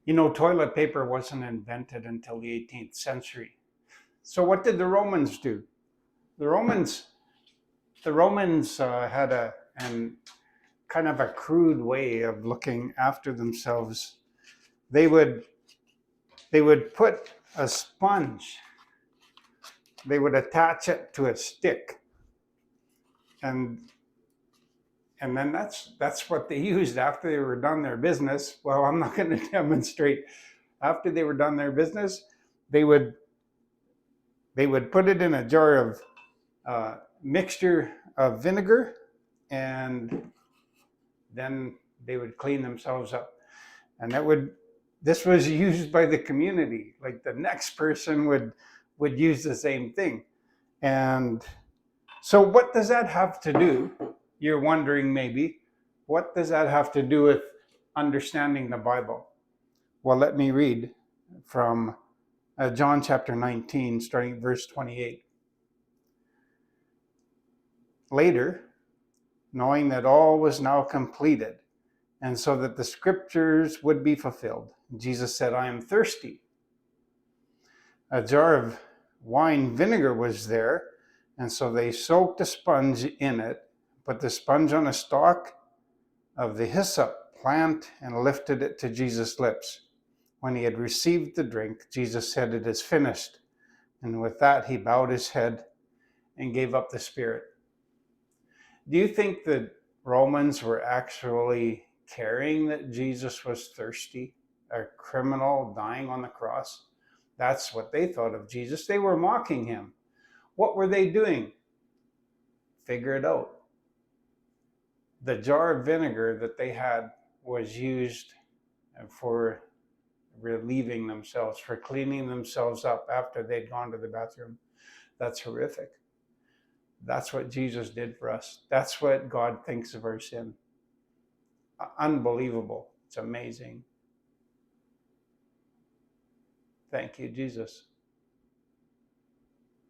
You know, toilet paper wasn't invented until the 18th century. So what did the Romans do? The Romans, the Romans had an kind of a crude way of looking after themselves. They would they would put a sponge. They would attach it to a stick, and and then that's what they used after they were done their business. Well, I'm not going to demonstrate. After they were done their business, they would they would put it in a jar of mixture of vinegar, and then they would clean themselves up. And this was used by the community. Like the next person would use the same thing. And so what does that have to do? You're wondering maybe, what does that have to do with understanding the Bible? Well, let me read from John chapter 19, starting at verse 28. Later, knowing that all was now completed, and so that the scriptures would be fulfilled, Jesus said, I am thirsty. A jar of wine vinegar was there, and so they soaked a sponge in it, put the sponge on a stalk of the hyssop plant, and lifted it to Jesus' lips. When he had received the drink, Jesus said, it is finished. And with that, he bowed his head and gave up the spirit. Do you think that Romans were actually caring that Jesus was thirsty, a criminal dying on the cross? That's what they thought of Jesus. They were mocking him. What were they doing? Figure it out. The jar of vinegar that they had was used for relieving themselves, for cleaning themselves up after they'd gone to the bathroom. That's horrific. That's what Jesus did for us. That's what God thinks of our sin. Unbelievable. It's amazing. Thank you, Jesus.